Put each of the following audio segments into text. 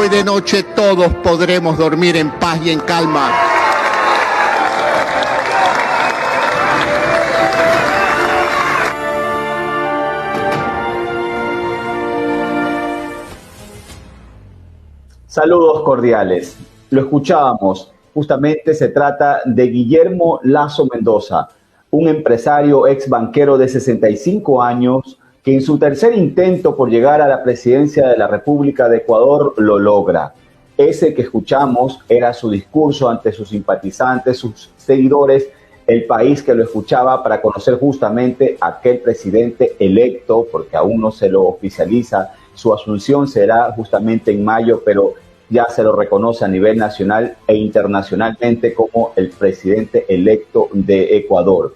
hoy de noche todos podremos dormir en paz y en calma. Saludos cordiales. Lo escuchábamos. Justamente se trata de Guillermo Lasso Mendoza, un empresario ex banquero de 65 años que en su tercer intento por llegar a la presidencia de la República de Ecuador lo logra. Ese que escuchamos era su discurso ante sus simpatizantes, sus seguidores, el país que lo escuchaba para conocer justamente a aquel presidente electo, porque aún no se lo oficializa. Su asunción será justamente en mayo, pero ya se lo reconoce a nivel nacional e internacionalmente como el presidente electo de Ecuador.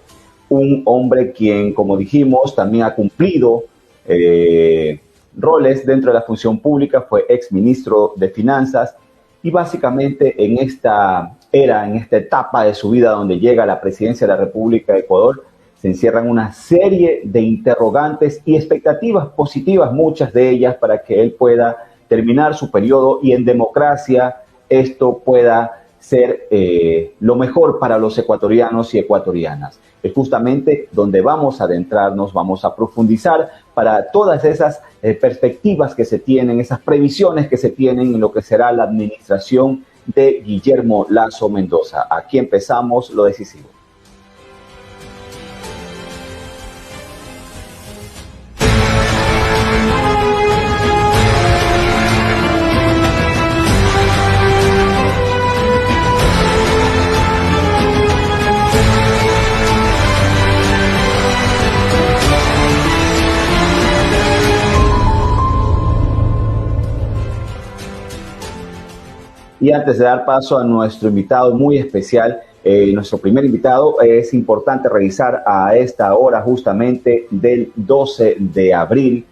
Un hombre quien, como dijimos, también ha cumplido roles dentro de la función pública, fue exministro de Finanzas y básicamente en esta era, en esta etapa de su vida donde llega a la presidencia de la República de Ecuador, se encierran una serie de interrogantes y expectativas positivas, muchas de ellas, para que él pueda terminar su periodo y en democracia esto pueda ser lo mejor para los ecuatorianos y ecuatorianas. Es justamente donde vamos a adentrarnos, vamos a profundizar para todas esas perspectivas que se tienen, esas previsiones que se tienen en lo que será la administración de Guillermo Lasso Mendoza. Aquí empezamos lo decisivo. Y antes de dar paso a nuestro invitado muy especial, nuestro primer invitado, es importante revisar a esta hora justamente del 12 de abril.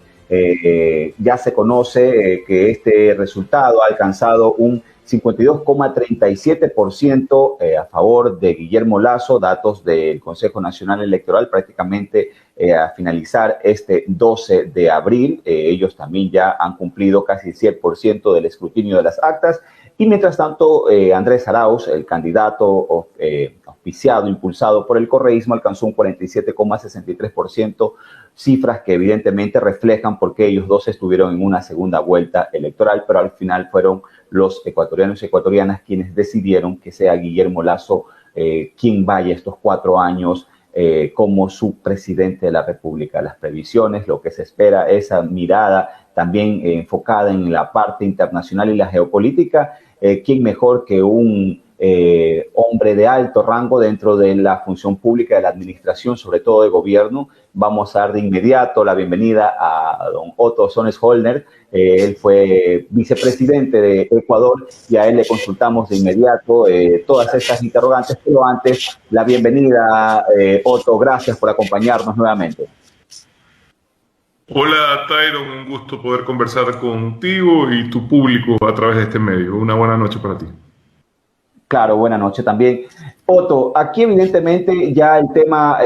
Ya se conoce que este resultado ha alcanzado un 52,37% a favor de Guillermo Lasso, datos del Consejo Nacional Electoral prácticamente a finalizar este 12 de abril. Ellos también ya han cumplido casi el 100% del escrutinio de las actas. Y mientras tanto, Andrés Arauz, el candidato auspiciado, impulsado por el correísmo, alcanzó un 47,63%, cifras que evidentemente reflejan por qué ellos dos estuvieron en una segunda vuelta electoral, pero al final fueron los ecuatorianos y ecuatorianas quienes decidieron que sea Guillermo Lasso quien vaya estos 4 años como su presidente de la República. Las previsiones, lo que se espera, esa mirada también enfocada en la parte internacional y la geopolítica, ¿quién mejor que un hombre de alto rango dentro de la función pública, de la administración, sobre todo de gobierno? Vamos a dar de inmediato la bienvenida a don Otto Sones Hollner. Él fue vicepresidente de Ecuador y a él le consultamos de inmediato todas estas interrogantes, pero antes la bienvenida, Otto, gracias por acompañarnos nuevamente. Hola Tyron, un gusto poder conversar contigo y tu público a través de este medio. Una buena noche para ti. Claro, buena noche también. Otto, aquí evidentemente ya el tema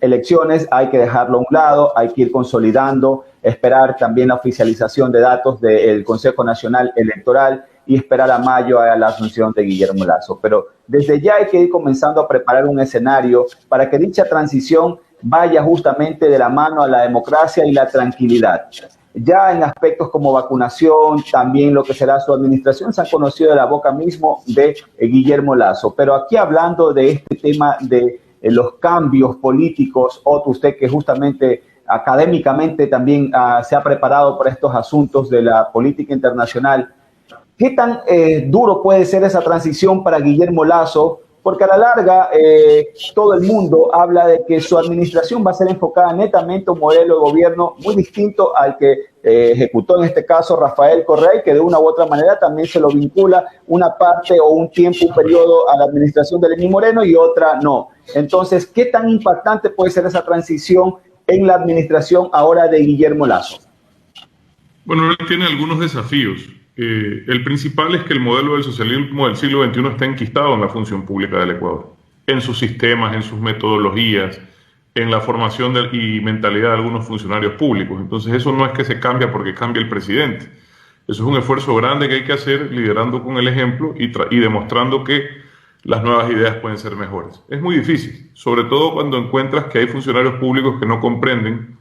elecciones hay que dejarlo a un lado, hay que ir consolidando, esperar también la oficialización de datos del Consejo Nacional Electoral y esperar a mayo a la asunción de Guillermo Lasso. Pero desde ya hay que ir comenzando a preparar un escenario para que dicha transición vaya justamente de la mano a la democracia y la tranquilidad. Ya en aspectos como vacunación, también lo que será su administración, se han conocido de la boca mismo de Guillermo Lasso. Pero aquí hablando de este tema de los cambios políticos, Otto, usted que justamente académicamente también se ha preparado para estos asuntos de la política internacional, ¿qué tan duro puede ser esa transición para Guillermo Lasso? Porque a la larga todo el mundo habla de que su administración va a ser enfocada netamente a un modelo de gobierno muy distinto al que ejecutó en este caso Rafael Correa, que de una u otra manera también se lo vincula una parte o un tiempo, un periodo a la administración de Lenín Moreno y otra no. Entonces, ¿qué tan impactante puede ser esa transición en la administración ahora de Guillermo Lasso? Bueno, él tiene algunos desafíos. El principal es que el modelo del socialismo del siglo XXI está enquistado en la función pública del Ecuador, en sus sistemas, en sus metodologías, en la formación y mentalidad de algunos funcionarios públicos. Entonces eso no es que se cambia porque cambia el presidente. Eso es un esfuerzo grande que hay que hacer liderando con el ejemplo y demostrando que las nuevas ideas pueden ser mejores. Es muy difícil, sobre todo cuando encuentras que hay funcionarios públicos que no comprenden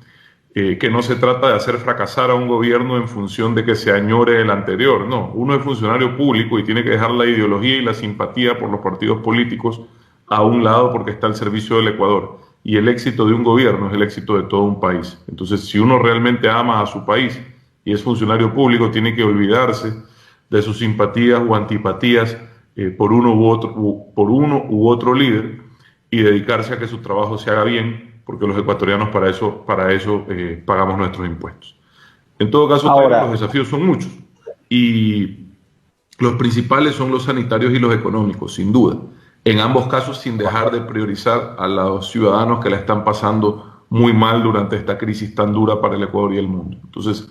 que no se trata de hacer fracasar a un gobierno en función de que se añore el anterior. No, uno es funcionario público y tiene que dejar la ideología y la simpatía por los partidos políticos a un lado porque está al servicio del Ecuador. Y el éxito de un gobierno es el éxito de todo un país. Entonces, si uno realmente ama a su país y es funcionario público, tiene que olvidarse de sus simpatías o antipatías por uno u otro líder y dedicarse a que su trabajo se haga bien, porque los ecuatorianos para eso pagamos nuestros impuestos. En todo caso, ahora, los desafíos son muchos y los principales son los sanitarios y los económicos, sin duda. En ambos casos, sin dejar de priorizar a los ciudadanos que la están pasando muy mal durante esta crisis tan dura para el Ecuador y el mundo. Entonces,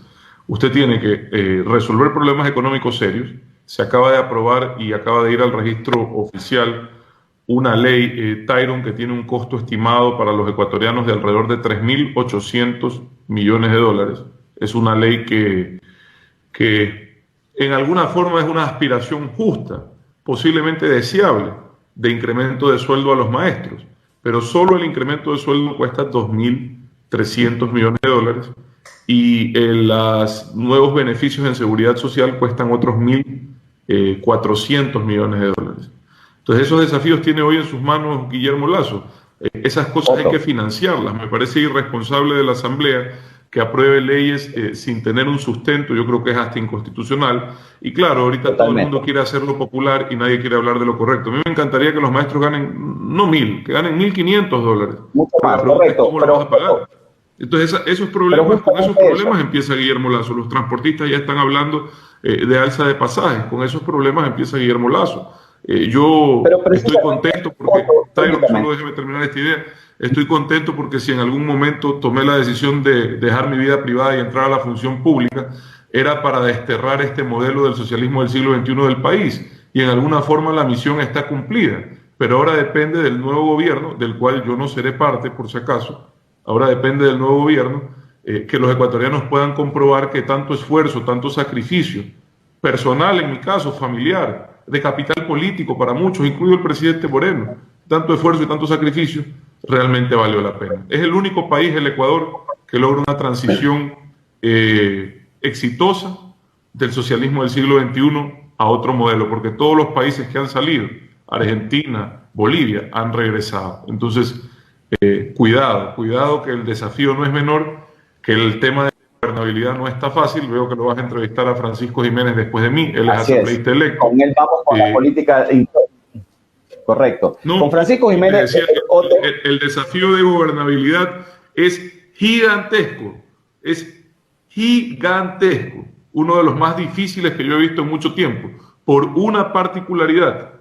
usted tiene que resolver problemas económicos serios. Se acaba de aprobar y acaba de ir al registro oficial una ley, Tyron, que tiene un costo estimado para los ecuatorianos de alrededor de 3.800 millones de dólares. Es una ley que en alguna forma es una aspiración justa, posiblemente deseable, de incremento de sueldo a los maestros, pero solo el incremento de sueldo cuesta 2.300 millones de dólares y los nuevos beneficios en seguridad social cuestan otros 1.400 millones de dólares. Entonces esos desafíos tiene hoy en sus manos Guillermo Lasso. Esas cosas hay que financiarlas. Me parece irresponsable de la Asamblea que apruebe leyes sin tener un sustento. Yo creo que es hasta inconstitucional. Y claro, ahorita todo el mundo quiere hacerlo popular y nadie quiere hablar de lo correcto. A mí me encantaría que los maestros ganen, no 1.000, que ganen 1.500 dólares. Mucho más, correcto. ¿Cómo lo vas a pagar? Entonces con esos problemas empieza Guillermo Lasso. Los transportistas ya están hablando de alza de pasajes. Con esos problemas empieza Guillermo Lasso. Yo estoy contento porque, Tyron, solo déjeme terminar esta idea. Estoy contento porque si en algún momento tomé la decisión de dejar mi vida privada y entrar a la función pública, era para desterrar este modelo del socialismo del siglo XXI del país. Y en alguna forma la misión está cumplida. Pero ahora depende del nuevo gobierno, del cual yo no seré parte, por si acaso. Ahora depende del nuevo gobierno que los ecuatorianos puedan comprobar que tanto esfuerzo, tanto sacrificio, personal en mi caso, familiar, de capital político para muchos, incluido el presidente Moreno, tanto esfuerzo y tanto sacrificio, realmente valió la pena. Es el único país, el Ecuador, que logra una transición exitosa del socialismo del siglo XXI a otro modelo, porque todos los países que han salido, Argentina, Bolivia, han regresado. Entonces, cuidado que el desafío no es menor, que el tema de gobernabilidad no está fácil. Veo que lo vas a entrevistar a Francisco Jiménez después de mí. Él es asambleísta electo. Con él vamos con la política interna. Correcto. No, con Francisco Jiménez. Decía, el desafío de gobernabilidad es gigantesco. Es gigantesco. Uno de los más difíciles que yo he visto en mucho tiempo. Por una particularidad.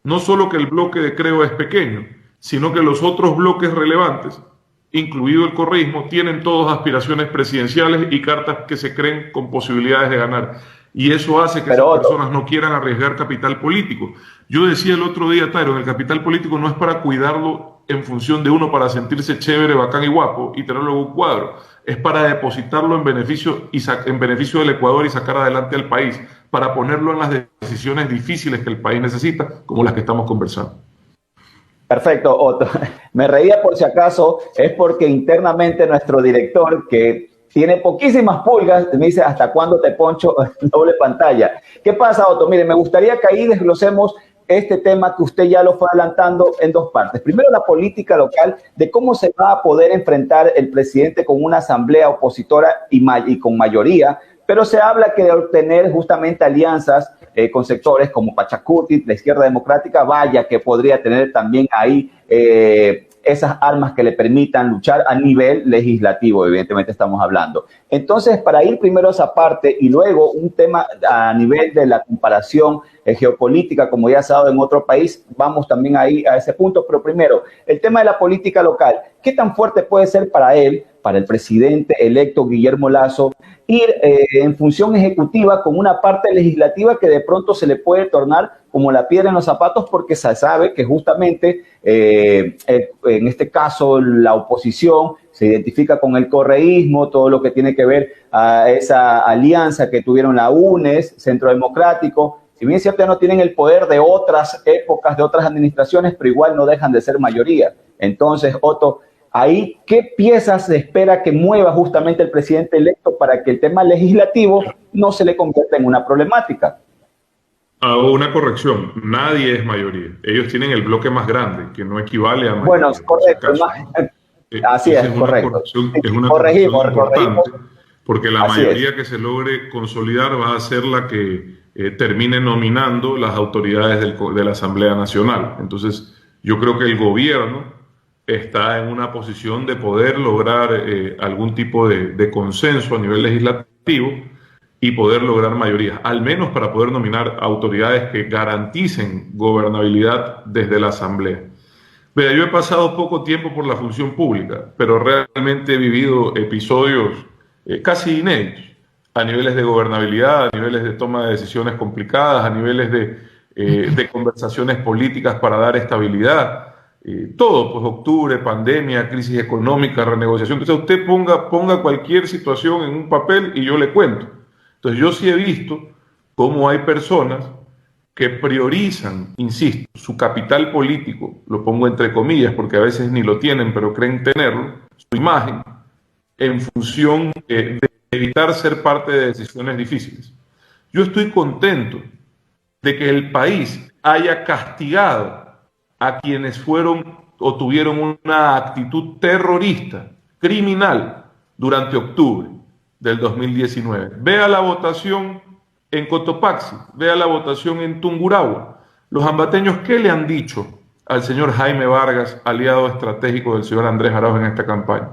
No solo que el bloque de Creo es pequeño, sino que los otros bloques relevantes, incluido el correísmo, tienen todos aspiraciones presidenciales y cartas que se creen con posibilidades de ganar. Y eso hace que esas personas no quieran arriesgar capital político. Yo decía el otro día, Tyron, el capital político no es para cuidarlo en función de uno para sentirse chévere, bacán y guapo y tenerlo en un cuadro. Es para depositarlo en beneficio del Ecuador y sacar adelante al país, para ponerlo en las decisiones difíciles que el país necesita, como las que estamos conversando. Perfecto, Otto. Me reía por si acaso, es porque internamente nuestro director, que tiene poquísimas pulgas, me dice, ¿hasta cuándo te poncho doble pantalla? ¿Qué pasa, Otto? Mire, me gustaría que ahí desglosemos este tema que usted ya lo fue adelantando en dos partes. Primero, la política local, de cómo se va a poder enfrentar el presidente con una asamblea opositora y con mayoría, pero se habla que de obtener justamente alianzas con sectores como Pachacuti, la izquierda democrática, vaya que podría tener también ahí esas armas que le permitan luchar a nivel legislativo, evidentemente estamos hablando. Entonces, para ir primero a esa parte y luego un tema a nivel de la comparación geopolítica, como ya se ha dado en otro país, vamos también ahí a ese punto, pero primero, el tema de la política local, ¿qué tan fuerte puede ser para él, para el presidente electo Guillermo Lasso, ir en función ejecutiva con una parte legislativa que de pronto se le puede tornar como la piedra en los zapatos, porque se sabe que justamente en este caso la oposición se identifica con el correísmo, todo lo que tiene que ver a esa alianza que tuvieron la UNES, Centro Democrático. Si bien es cierto, ya no tienen el poder de otras épocas, de otras administraciones, pero igual no dejan de ser mayoría. Entonces, Otto, ahí, ¿qué piezas se espera que mueva justamente el presidente electo para que el tema legislativo no se le convierta en una problemática? Hago una corrección, nadie es mayoría. Ellos tienen el bloque más grande, que no equivale a mayoría. Bueno, correcto. Así es, correcto. Es una corrección importante, porque la mayoría que se logre consolidar va a ser la que termine nominando las autoridades de la Asamblea Nacional. Entonces, yo creo que el gobierno está en una posición de poder lograr algún tipo de consenso a nivel legislativo y poder lograr mayorías, al menos para poder nominar autoridades que garanticen gobernabilidad desde la Asamblea. Vea, yo he pasado poco tiempo por la función pública, pero realmente he vivido episodios casi inéditos a niveles de gobernabilidad, a niveles de toma de decisiones complicadas, a niveles de conversaciones políticas para dar estabilidad. Todo, pues octubre, pandemia, crisis económica, renegociación. Entonces usted ponga cualquier situación en un papel y yo le cuento. Entonces yo sí he visto cómo hay personas que priorizan, insisto, su capital político, lo pongo entre comillas porque a veces ni lo tienen pero creen tenerlo, su imagen, en función de evitar ser parte de decisiones difíciles. Yo estoy contento de que el país haya castigado a quienes fueron o tuvieron una actitud terrorista, criminal, durante octubre del 2019. Vea la votación en Cotopaxi, vea la votación en Tungurahua. Los ambateños, ¿qué le han dicho al señor Jaime Vargas, aliado estratégico del señor Andrés Arauz en esta campaña?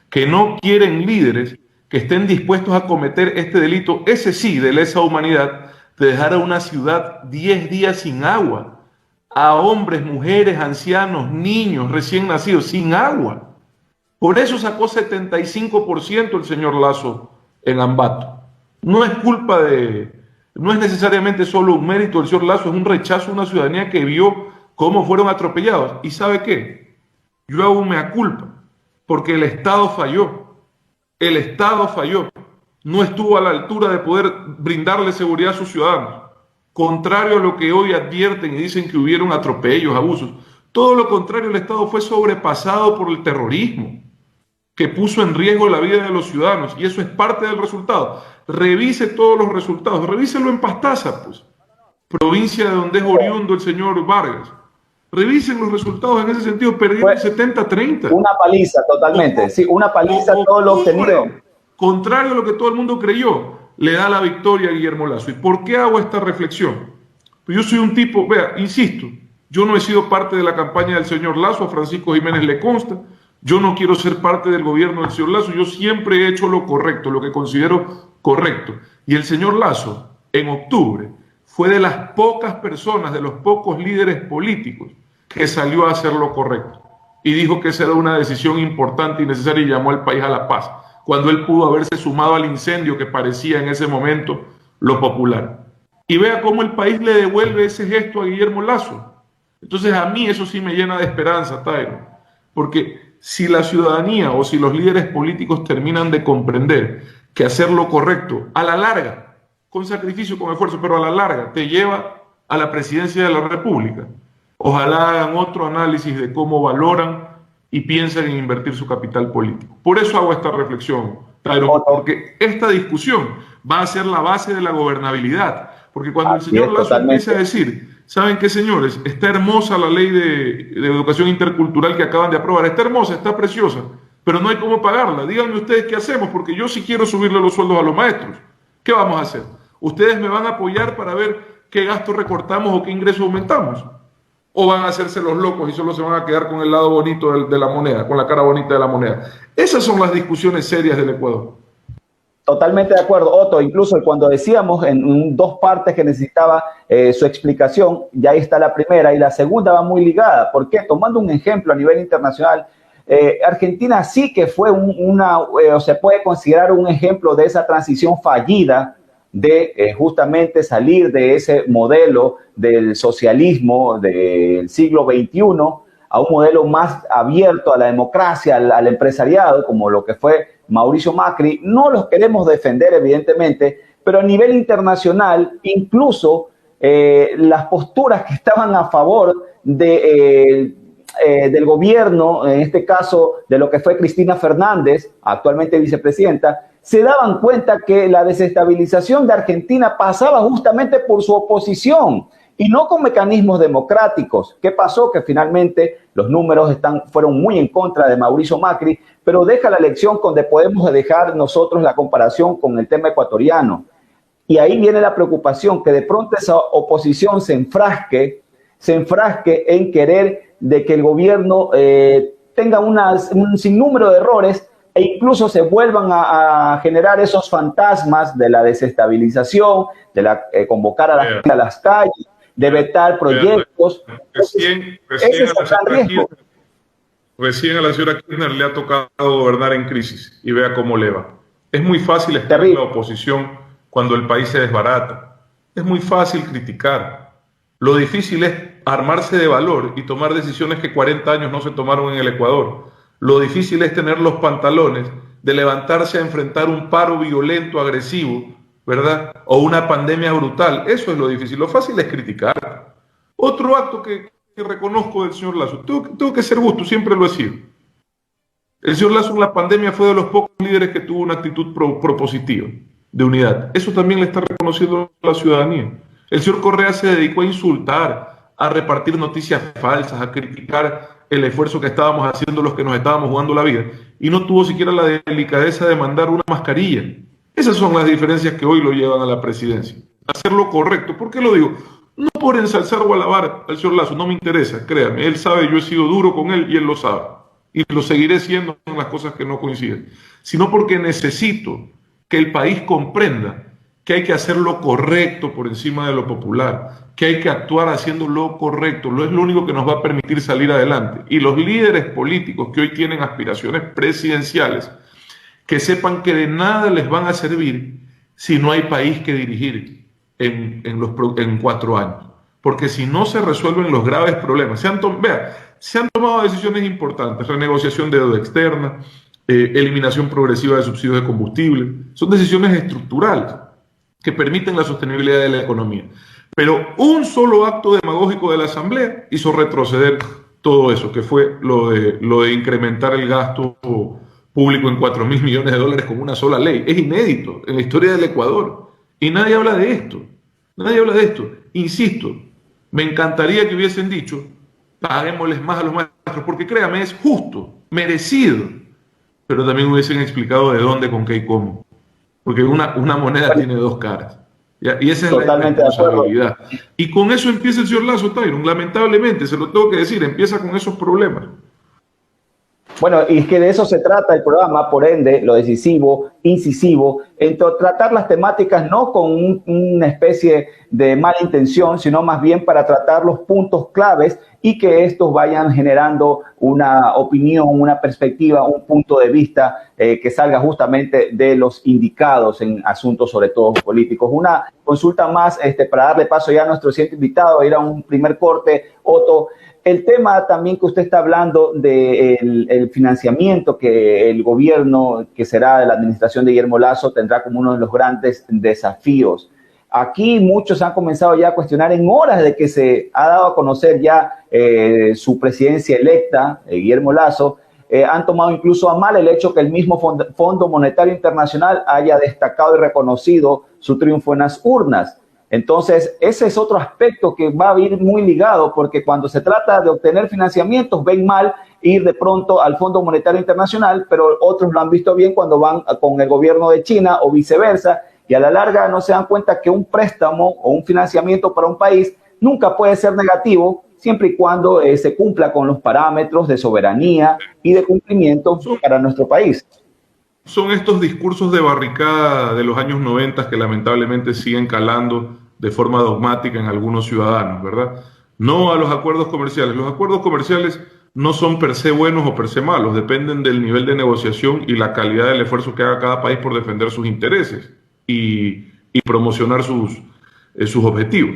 Que no quieren líderes que estén dispuestos a cometer este delito, ese sí, de lesa humanidad, de dejar a una ciudad 10 días sin agua, a hombres, mujeres, ancianos, niños, recién nacidos, sin agua. Por eso sacó 75% el señor Lasso en Ambato. No es culpa no es necesariamente solo un mérito del señor Lasso, es un rechazo a una ciudadanía que vio cómo fueron atropellados. ¿Y sabe qué? Yo hago un mea culpa, porque el Estado falló. El Estado falló. No estuvo a la altura de poder brindarle seguridad a sus ciudadanos. Contrario a lo que hoy advierten y dicen que hubieron atropellos, abusos. Todo lo contrario, el Estado fue sobrepasado por el terrorismo, que puso en riesgo la vida de los ciudadanos, y eso es parte del resultado. Revise todos los resultados, revíselo en Pastaza, pues, provincia de donde es oriundo el señor Vargas. Revisen los resultados en ese sentido, perdieron 70-30. Una paliza, totalmente, sí, una paliza todo lo obtenido. Contrario a lo que todo el mundo creyó, le da la victoria a Guillermo Lasso. ¿Y por qué hago esta reflexión? Pues yo soy un tipo, vea, insisto, yo no he sido parte de la campaña del señor Lasso, a Francisco Jiménez le consta. Yo no quiero ser parte del gobierno del señor Lasso, yo siempre he hecho lo correcto, lo que considero correcto. Y el señor Lasso, en octubre, fue de las pocas personas, de los pocos líderes políticos que salió a hacer lo correcto. Y dijo que esa era una decisión importante y necesaria y llamó al país a la paz, cuando él pudo haberse sumado al incendio que parecía en ese momento lo popular. Y vea cómo el país le devuelve ese gesto a Guillermo Lasso. Entonces a mí eso sí me llena de esperanza, Tyron, porque si la ciudadanía o si los líderes políticos terminan de comprender que hacer lo correcto a la larga, con sacrificio, con esfuerzo, pero a la larga te lleva a la presidencia de la República, ojalá hagan otro análisis de cómo valoran y piensan en invertir su capital político. Por eso hago esta reflexión, Tyron, porque esta discusión va a ser la base de la gobernabilidad, porque cuando el señor Lasso empiece a decir, ¿saben qué, señores? Está hermosa la ley de educación intercultural que acaban de aprobar. Está hermosa, está preciosa, pero no hay cómo pagarla. Díganme ustedes qué hacemos, porque yo sí quiero subirle los sueldos a los maestros. ¿Qué vamos a hacer? ¿Ustedes me van a apoyar para ver qué gastos recortamos o qué ingresos aumentamos? ¿O van a hacerse los locos y solo se van a quedar con el lado bonito de la moneda, con la cara bonita de la moneda? Esas son las discusiones serias del Ecuador. Totalmente de acuerdo, Otto. Incluso cuando decíamos en dos partes que necesitaba su explicación, ya ahí está la primera, y la segunda va muy ligada. ¿Por qué? Tomando un ejemplo a nivel internacional, Argentina sí que fue se puede considerar un ejemplo de esa transición fallida de justamente salir de ese modelo del socialismo del siglo XXI a un modelo más abierto a la democracia, al empresariado, como lo que fue Mauricio Macri. No los queremos defender, evidentemente, pero a nivel internacional, incluso las posturas que estaban a favor del gobierno, en este caso de lo que fue Cristina Fernández, actualmente vicepresidenta, se daban cuenta que la desestabilización de Argentina pasaba justamente por su oposición y no con mecanismos democráticos. ¿Qué pasó? Que finalmente los números fueron muy en contra de Mauricio Macri, pero deja la lección donde podemos dejar nosotros la comparación con el tema ecuatoriano. Y ahí viene la preocupación, que de pronto esa oposición se enfrasque en querer de que el gobierno tenga un sinnúmero de errores e incluso se vuelvan a generar esos fantasmas de la desestabilización, de convocar a la gente a las calles, de vetar proyectos. Recién a la señora Kirchner le ha tocado gobernar en crisis y vea cómo le va. Es muy fácil estar en la oposición cuando el país se desbarata. Es muy fácil criticar. Lo difícil es armarse de valor y tomar decisiones que 40 años no se tomaron en el Ecuador. Lo difícil es tener los pantalones de levantarse a enfrentar un paro violento, agresivo, ¿verdad? O una pandemia brutal. Eso es lo difícil. Lo fácil es criticar. Otro acto que reconozco del señor Lasso. Tengo que ser justo, siempre lo he sido. El señor Lasso en la pandemia fue de los pocos líderes que tuvo una actitud propositiva, de unidad. Eso también le está reconociendo la ciudadanía. El señor Correa se dedicó a insultar, a repartir noticias falsas, a criticar el esfuerzo que estábamos haciendo los que nos estábamos jugando la vida, y no tuvo siquiera la delicadeza de mandar una mascarilla. Esas son las diferencias que hoy lo llevan a la presidencia. Hacer lo correcto. ¿Por qué lo digo? No por ensalzar o alabar al señor Lasso, no me interesa, créame. Él sabe, yo he sido duro con él y él lo sabe. Y lo seguiré siendo en las cosas que no coinciden. Sino porque necesito que el país comprenda que hay que hacer lo correcto por encima de lo popular, que hay que actuar haciendo lo correcto, es lo único que nos va a permitir salir adelante. Y los líderes políticos que hoy tienen aspiraciones presidenciales, que sepan que de nada les van a servir si no hay país que dirigir en 4 años. Porque si no se resuelven los graves problemas, se han tomado decisiones importantes, renegociación de deuda externa, eliminación progresiva de subsidios de combustible, son decisiones estructurales que permiten la sostenibilidad de la economía. Pero un solo acto demagógico de la Asamblea hizo retroceder todo eso, que fue lo de incrementar el gasto público en 4.000 millones de dólares con una sola ley. Es inédito en la historia del Ecuador. Y nadie habla de esto. Nadie habla de esto. Insisto, me encantaría que hubiesen dicho, paguémosles más a los maestros, porque créame, es justo, merecido. Pero también hubiesen explicado de dónde, con qué y cómo. Porque una moneda tiene 2 caras. ¿Ya? Y esa es totalmente la responsabilidad. Y con eso empieza el señor Lasso, Tyron. Lamentablemente, se lo tengo que decir, empieza con esos problemas. Bueno, y es que de eso se trata el programa, por ende, lo decisivo, incisivo, en tratar las temáticas no con una especie de mala intención, sino más bien para tratar los puntos claves y que estos vayan generando una opinión, una perspectiva, un punto de vista que salga justamente de los indicados en asuntos sobre todo políticos. Una consulta más para darle paso ya a nuestro siguiente invitado, ir a un primer corte, Otto. El tema también que usted está hablando del financiamiento que el gobierno, que será de la administración de Guillermo Lasso, tendrá como uno de los grandes desafíos. Aquí muchos han comenzado ya a cuestionar en horas de que se ha dado a conocer ya su presidencia electa, Guillermo Lasso, han tomado incluso a mal el hecho que el mismo Fondo Monetario Internacional haya destacado y reconocido su triunfo en las urnas. Entonces, ese es otro aspecto que va a ir muy ligado, porque cuando se trata de obtener financiamientos, ven mal ir de pronto al Fondo Monetario Internacional, pero otros lo han visto bien cuando van con el gobierno de China o viceversa, y a la larga no se dan cuenta que un préstamo o un financiamiento para un país nunca puede ser negativo, siempre y cuando se cumpla con los parámetros de soberanía y de cumplimiento para nuestro país. Son estos discursos de barricada de los años 90 que lamentablemente siguen calando de forma dogmática en algunos ciudadanos, ¿verdad? No a los acuerdos comerciales. Los acuerdos comerciales no son per se buenos o per se malos, dependen del nivel de negociación y la calidad del esfuerzo que haga cada país por defender sus intereses y promocionar sus objetivos.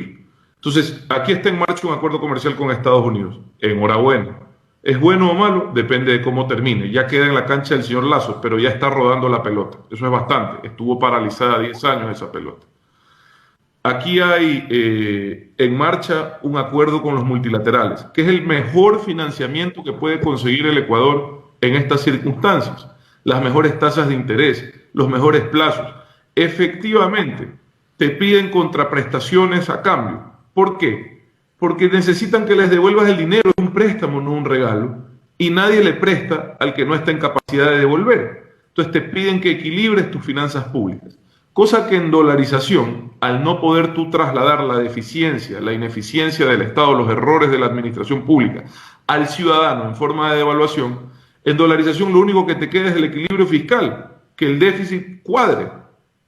Entonces, aquí está en marcha un acuerdo comercial con Estados Unidos. Enhorabuena. ¿Es bueno o malo? Depende de cómo termine. Ya queda en la cancha del señor Lazo, pero ya está rodando la pelota. Eso es bastante. Estuvo paralizada 10 años esa pelota. Aquí hay en marcha un acuerdo con los multilaterales, que es el mejor financiamiento que puede conseguir el Ecuador en estas circunstancias. Las mejores tasas de interés, los mejores plazos. Efectivamente, te piden contraprestaciones a cambio. ¿Por qué? Porque necesitan que les devuelvas el dinero, es un préstamo, no un regalo, y nadie le presta al que no está en capacidad de devolver. Entonces te piden que equilibres tus finanzas públicas. Cosa que en dolarización, al no poder tú trasladar la deficiencia, la ineficiencia del Estado, los errores de la administración pública al ciudadano en forma de devaluación, en dolarización lo único que te queda es el equilibrio fiscal, que el déficit cuadre,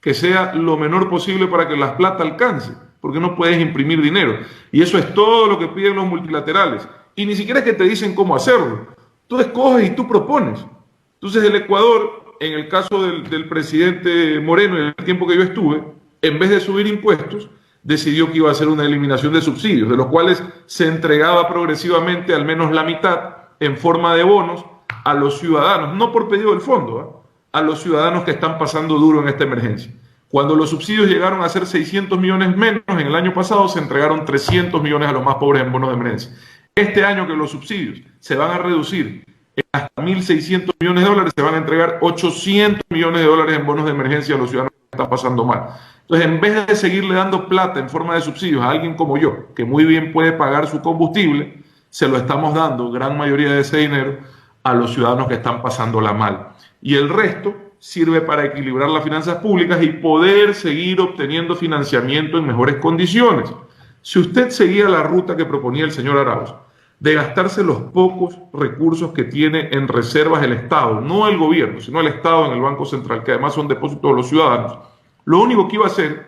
que sea lo menor posible para que la plata alcance, porque no puedes imprimir dinero. Y eso es todo lo que piden los multilaterales. Y ni siquiera es que te dicen cómo hacerlo. Tú escoges y tú propones. Entonces el Ecuador, en el caso del presidente Moreno, en el tiempo que yo estuve, en vez de subir impuestos, decidió que iba a hacer una eliminación de subsidios, de los cuales se entregaba progresivamente al menos la mitad en forma de bonos a los ciudadanos, no por pedido del fondo, a los ciudadanos que están pasando duro en esta emergencia. Cuando los subsidios llegaron a ser 600 millones menos, en el año pasado se entregaron 300 millones a los más pobres en bonos de emergencia. Este año que los subsidios se van a reducir hasta 1.600 millones de dólares, se van a entregar 800 millones de dólares en bonos de emergencia a los ciudadanos que están pasando mal. Entonces, en vez de seguirle dando plata en forma de subsidios a alguien como yo, que muy bien puede pagar su combustible, se lo estamos dando, gran mayoría de ese dinero, a los ciudadanos que están pasándola mal. Y el resto sirve para equilibrar las finanzas públicas y poder seguir obteniendo financiamiento en mejores condiciones. Si usted seguía la ruta que proponía el señor Arauz, de gastarse los pocos recursos que tiene en reservas el Estado, no el gobierno, sino el Estado en el Banco Central, que además son depósitos de los ciudadanos, lo único que iba a hacer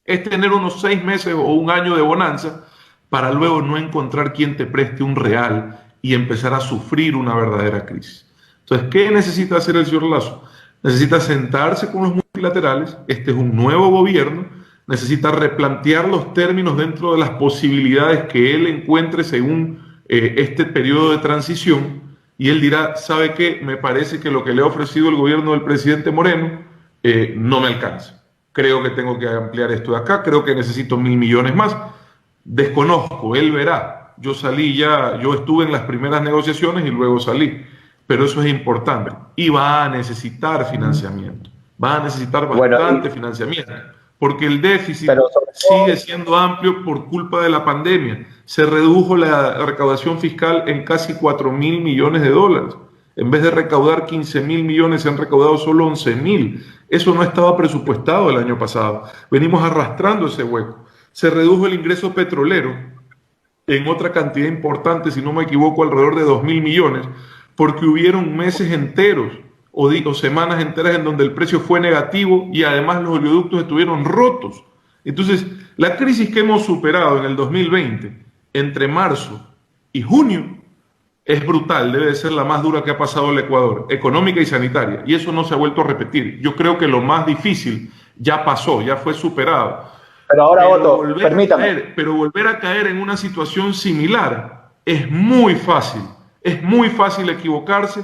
es tener unos 6 meses o un año de bonanza para luego no encontrar quien te preste un real y empezar a sufrir una verdadera crisis. Entonces, ¿qué necesita hacer el señor Lazo? Necesita sentarse con los multilaterales, este es un nuevo gobierno, necesita replantear los términos dentro de las posibilidades que él encuentre según este periodo de transición, y él dirá, ¿sabe qué? Me parece que lo que le ha ofrecido el gobierno del presidente Moreno no me alcanza. Creo que tengo que ampliar esto de acá, creo que necesito 1.000 millones más. Desconozco, él verá. Yo estuve en las primeras negociaciones y luego salí. Pero eso es importante. Y va a necesitar financiamiento. Va a necesitar bastante financiamiento. Porque el déficit sigue siendo amplio por culpa de la pandemia. Se redujo la recaudación fiscal en casi 4.000 millones de dólares. En vez de recaudar 15.000 millones, se han recaudado solo 11.000. Eso no estaba presupuestado el año pasado. Venimos arrastrando ese hueco. Se redujo el ingreso petrolero en otra cantidad importante, si no me equivoco, alrededor de 2.000 millones, porque hubieron meses enteros o semanas enteras en donde el precio fue negativo y además los oleoductos estuvieron rotos. Entonces, la crisis que hemos superado en el 2020, entre marzo y junio, es brutal, debe de ser la más dura que ha pasado el Ecuador, económica y sanitaria, y eso no se ha vuelto a repetir. Yo creo que lo más difícil ya pasó, ya fue superado. Pero ahora, Otto, permítame. Pero volver a caer en una situación similar es muy fácil. Es muy fácil equivocarse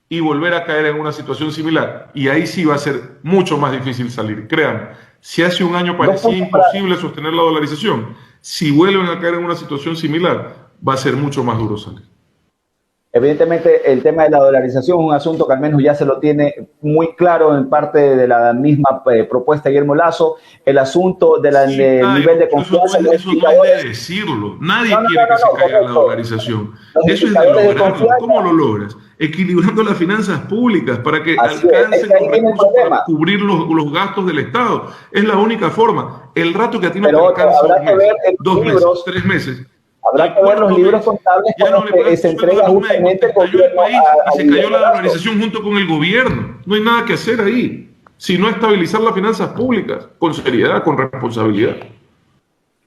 y volver a caer en una situación similar. Y ahí sí va a ser mucho más difícil salir. Créanme, si hace un año parecía imposible sostener la dolarización, si vuelven a caer en una situación similar, va a ser mucho más duro salir. Evidentemente, el tema de la dolarización es un asunto que al menos ya se lo tiene muy claro en parte de la misma propuesta de Guillermo Lazo. El asunto del nivel de confianza. Eso no hay que decirlo. Nadie quiere que se caiga la dolarización. Eso es de lograrlo. ¿Cómo lo logras? Equilibrando las finanzas públicas para que alcancen los recursos para cubrir los gastos del Estado. Es la única forma. El rato que a ti no te alcanza 2 meses, 3 meses. Habrá que ver los libros contables con los que se entrega justamente el gobierno y se cayó la dolarización junto con el gobierno. No hay nada que hacer ahí, sino estabilizar las finanzas públicas con seriedad, con responsabilidad.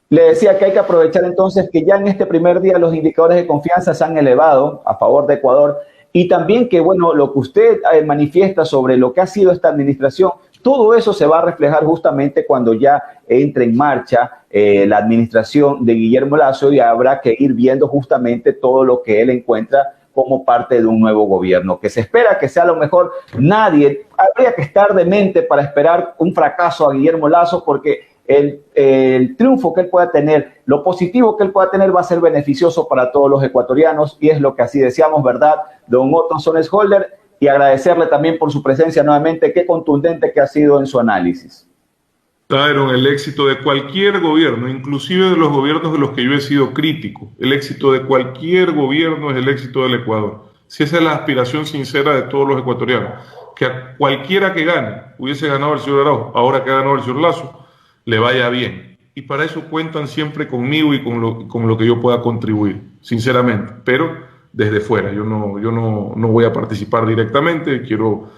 Le decía que hay que aprovechar entonces que ya en este primer día los indicadores de confianza se han elevado a favor de Ecuador, y también que, bueno, lo que usted manifiesta sobre lo que ha sido esta administración, todo eso se va a reflejar justamente cuando ya entre en marcha la administración de Guillermo Lazo, y habrá que ir viendo justamente todo lo que él encuentra como parte de un nuevo gobierno, que se espera que sea a lo mejor nadie. Habría que estar demente para esperar un fracaso a Guillermo Lasso, porque el triunfo que él pueda tener, lo positivo que él pueda tener va a ser beneficioso para todos los ecuatorianos, y es lo que así deseamos, ¿verdad? Don Otto Sonnesholder, y agradecerle también por su presencia nuevamente. Qué contundente que ha sido en su análisis. Tyron, el éxito de cualquier gobierno, inclusive de los gobiernos de los que yo he sido crítico, el éxito de cualquier gobierno es el éxito del Ecuador. Si esa es la aspiración sincera de todos los ecuatorianos, que a cualquiera que gane, hubiese ganado el señor Araujo, ahora que ha ganado el señor Lasso, le vaya bien. Y para eso cuentan siempre conmigo y con lo que yo pueda contribuir, sinceramente. Pero desde fuera, yo no voy a participar directamente, quiero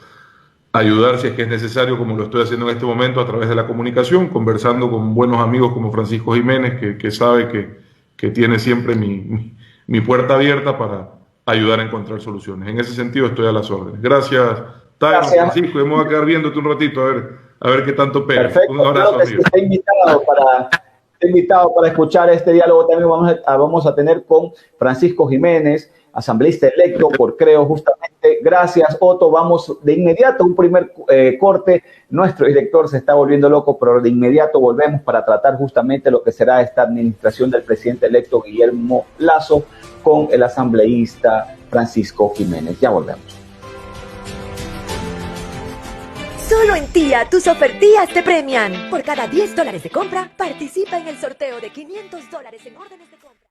ayudar si es que es necesario, como lo estoy haciendo en este momento a través de la comunicación, conversando con buenos amigos como Francisco Jiménez, que sabe que tiene siempre mi puerta abierta para ayudar a encontrar soluciones. En ese sentido estoy a las órdenes. Gracias, Tyron, Francisco, y me voy a quedar viéndote un ratito a ver qué tanto pega. Perfecto. Un abrazo, Claro que sí, amigo. está invitado para escuchar este diálogo. También vamos a tener con Francisco Jiménez, asambleísta electo por Creo, justamente. Gracias, Otto. Vamos de inmediato a un primer corte. Nuestro director se está volviendo loco, pero de inmediato volvemos para tratar justamente lo que será esta administración del presidente electo Guillermo Lasso con el asambleísta Francisco Jiménez. Ya volvemos. Solo en Tía, tus ofertías te premian. Por cada $10 de compra, participa en el sorteo de $500 en órdenes de compra.